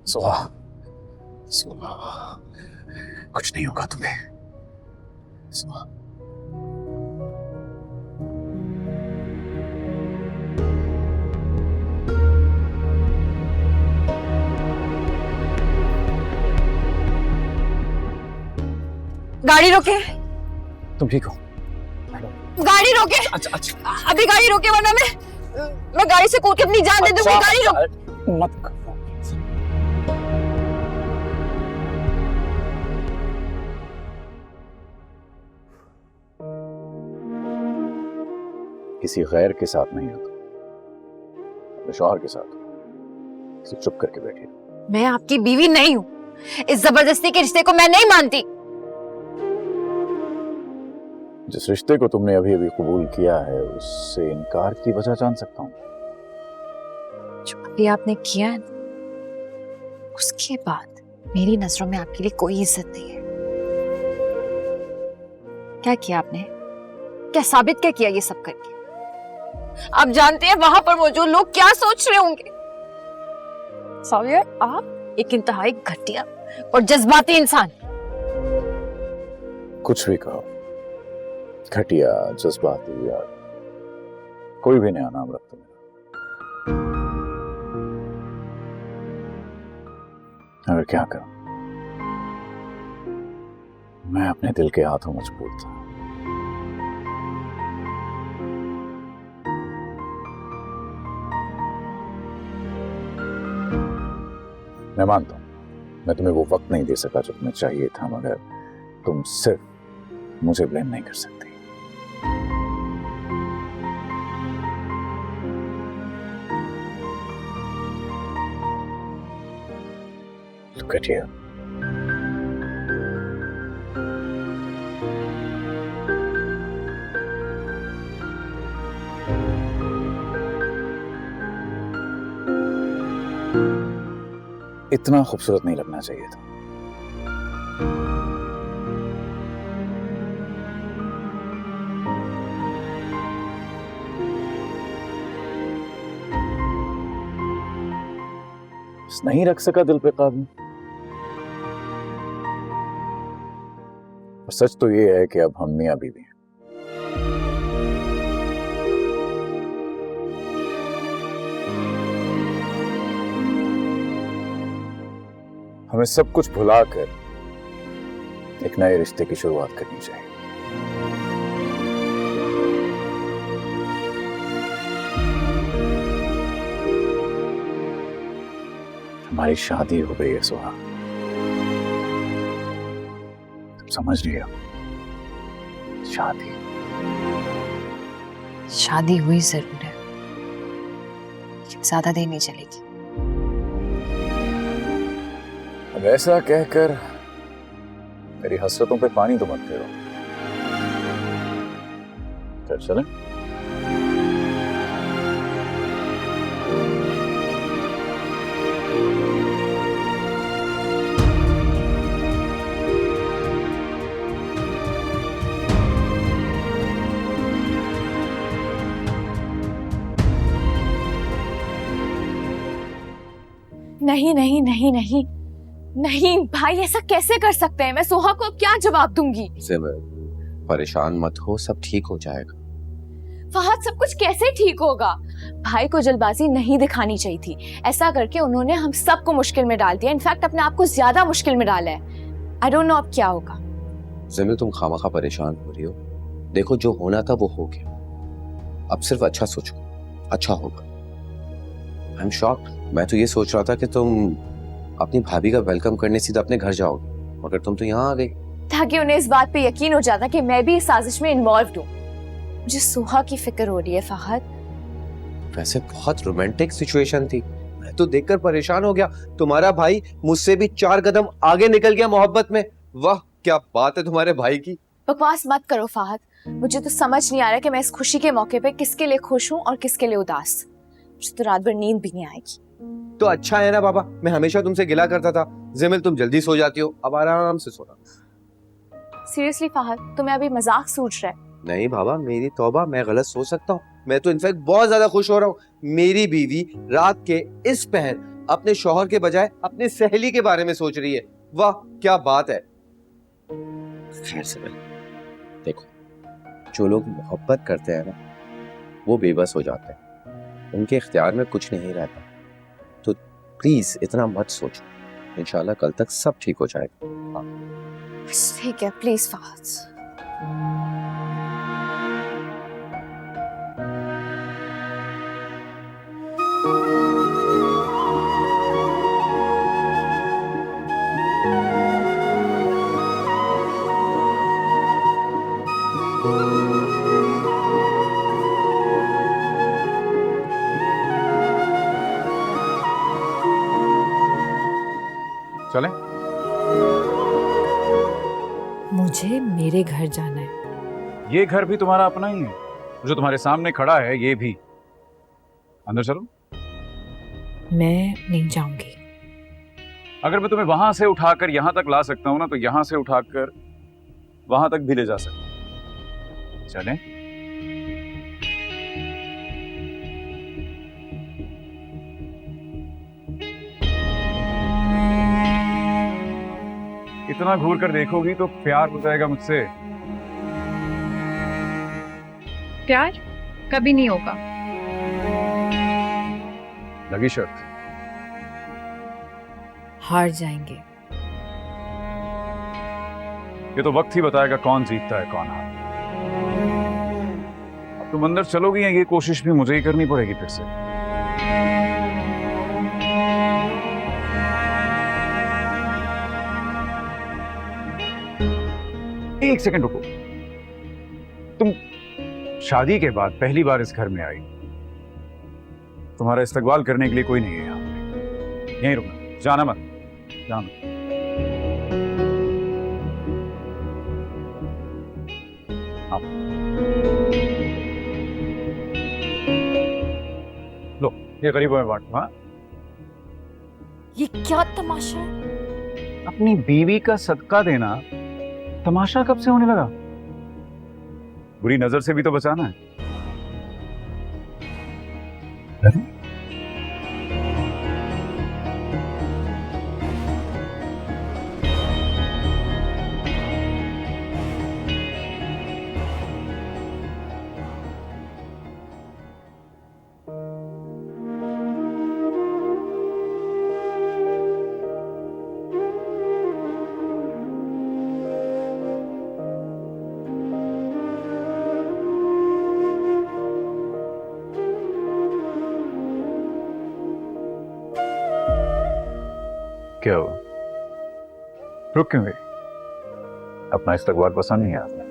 सुहा, सुहा, कुछ नहीं होगा तुम्हें। सुहा, गाड़ी रोके। तुम ठीक हो? गाड़ी रोके। अच्छा अच्छा, अभी गाड़ी रोके वरना मैं गाड़ी से कूद के अपनी जान दे दूंगी। गाड़ी रोक। मत करो। किसी गैर के साथ नहीं आता, अपने शौहर के साथ। इसे चुप करके बैठिए। मैं आपकी बीवी नहीं हूँ। इस जबरदस्ती के रिश्ते को मैं नहीं मानती। जिस रिश्ते को तुमने अभी अभी कबूल किया है, उससे इनकार की वजह जान सकता हूँ? जो अभी आपने किया है ना, उसके बाद मेरी नजरों में आपके लिए कोई इज्जत नहीं है। क्या किया आपने? क्या साबित क्या किया ये सब करके? आप जानते हैं वहां पर मौजूद लोग क्या सोच रहे होंगे। सावियर, आप एक इंतहाई घटिया और जज्बाती इंसान। कुछ भी कहो, घटिया, जज्बाती या कोई भी नया नाम रख दो मेरा, अगर क्या करूं, मैं अपने दिल के हाथों मजबूर था। मैं मानता हूं मैं तुम्हें वो वक्त नहीं दे सका जो तुम्हें चाहिए था, मगर तुम सिर्फ मुझे ब्लेम नहीं कर सकती। Look at you. इतना खूबसूरत नहीं लगना चाहिए था। बस नहीं रख सका दिल पे काबू। और सच तो ये है कि अब हम मियां बीवी हैं। हमें सब कुछ भुलाकर एक नए रिश्ते की शुरुआत करनी चाहिए। हमारी शादी हो गई है सुहा, तुम समझ रही हो? शादी शादी हुई जरूर है, लेकिन ज्यादा देर नहीं चलेगी। अब ऐसा कहकर मेरी हसरतों पे पानी तो मत फेरो। चलें? नहीं नहीं नहीं नहीं नहीं भाई, ऐसा कैसे कर सकते हैं? मैं सोहा को अब क्या जवाब दूंगी? परेशान मत हो, सब ठीक हो जाएगा। फहद, सब कुछ कैसे ठीक होगा? भाई को जल्दबाजी नहीं दिखानी चाहिए थी। ऐसा करके उन्होंने हम सबको मुश्किल में डाल दिया, इनफैक्ट अपने आप को ज्यादा मुश्किल में डाला है। आई डोंट नो अब क्या होगा। जिमिल, तुम खामखा परेशान हो रही हो। देखो, जो होना था वो हो गया। अब सिर्फ अच्छा सोचो, अच्छा होगा। I am shocked. मैं तो ये सोच रहा था कि तुम अपनी भाभी का वेलकम करने सीधा अपने घर जाओगे, मगर तुम तो यहाँ आ गई। ताकि उन्हें इस बात पे यकीन हो जाता कि मैं भी इस साजिश में इन्वॉल्व हूँ। मुझे सोहा की फिक्र हो रही है फहद। वैसे बहुत रोमांटिक सिचुएशन थी, मैं तो देखकर परेशान हो गया। तुम्हारा भाई मुझसे भी 4 कदम आगे निकल गया मोहब्बत में। वाह, क्या बात है तुम्हारे भाई की। बकवास मत करो फहद, मुझे तो समझ नहीं आ रहा कि मैं इस खुशी के मौके पे किसके लिए खुश हूँ और किसके लिए उदास। मुझे तो रात भर नींद भी नहीं आएगी। तो अच्छा है ना बाबा, मैं हमेशा तुमसे गिला करता था। जिमिल, तुम जल्दी सो जाती हो, अब आराम से सोना। सीरियसली फहद, तुम्हें अभी मजाक सूझ रहा है? नहीं बाबा, मेरी तौबा, मैं गलत सोच सकता हूँ? मैं तो इनफैक्ट बहुत ज्यादा खुश हो रहा हूँ। मेरी बीवी रात के इस पहर अपने शौहर के बजाय अपने सहेली के बारे में सोच रही है। वाह क्या बात है। खैर से देखो, जो लोग मोहब्बत करते हैं ना, वो बेबस हो जाते हैं, उनके इख्तियार में कुछ नहीं रहता। तो प्लीज इतना मत सोचो, इंशाल्लाह कल तक सब ठीक हो जाएगा। ठीक है, प्लीज फहद। चलें? मुझे मेरे घर जाना है। ये घर भी तुम्हारा अपना ही है, जो तुम्हारे सामने खड़ा है ये भी। अंदर चलो। मैं नहीं जाऊंगी। अगर मैं तुम्हें वहां से उठाकर यहां तक ला सकता हूं ना, तो यहां से उठाकर वहां तक भी ले जा सकता हूं। चलें? इतना घूर कर देखोगी तो प्यार हो जाएगा मुझसे। प्यार कभी नहीं होगा। लगी शर्त? हार जाएंगे। ये तो वक्त ही बताएगा कौन जीतता है कौन हारता है। अब तुम अंदर चलोगी या ये कोशिश भी मुझे ही करनी पड़ेगी फिर से? एक सेकंड रुको। तुम शादी के बाद पहली बार इस घर में आई, तुम्हारा इस्तकबाल करने के लिए कोई नहीं है यहाँ पे। यहीं रुकना, जाना मत, जाना। हाँ। लो ये गरीबों में बांटो। हाँ, ये क्या तमाशा है? अपनी बीवी का सदका देना तमाशा कब से होने लगा? बुरी नजर से भी तो बचाना है। क्या हुआ? रुक क्यों गई? अपना इस्तकबाल पसंद नहीं आता?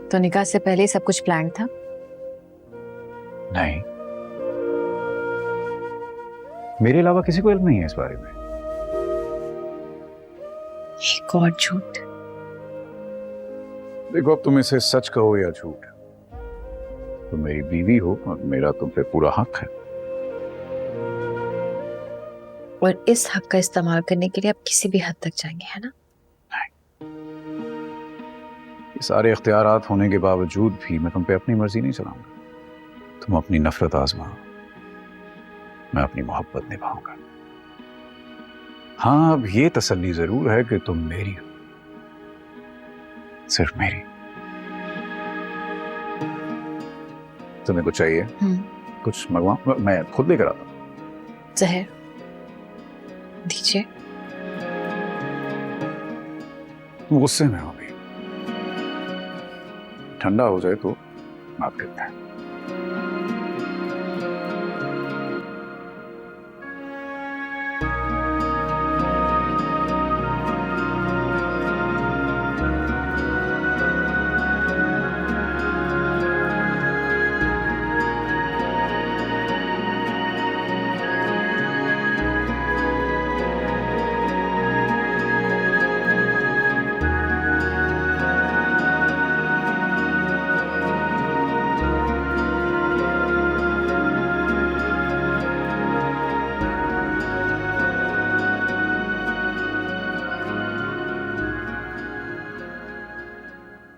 तो निकाह से पहले सब कुछ प्लान था? नहीं, मेरे अलावा किसी को इल्म नहीं है इस बारे में। एक और झूठ। देखो, अब तुम इसे सच कहो या झूठ, तुम मेरी बीवी हो और मेरा तुम पे पूरा हक है। और इस हक का इस्तेमाल करने के लिए आप किसी भी हद तक जाएंगे, है ना? ये सारे इख्तियारात होने के बावजूद भी मैं तुम पे अपनी मर्जी नहीं चलाऊंगा। तुम अपनी नफरत आजमाओ, मैं अपनी मोहब्बत निभाऊंगा। हाँ, अब ये तसल्ली जरूर है कि तुम मेरी हो, सिर्फ मेरी। तुम्हें कुछ चाहिए? कुछ मंगवाऊं? मैं खुद लेकर आता हूं। जहर दीजिए। तुम गुस्से में हो अभी, ठंडा हो जाए तो बात करते हैं।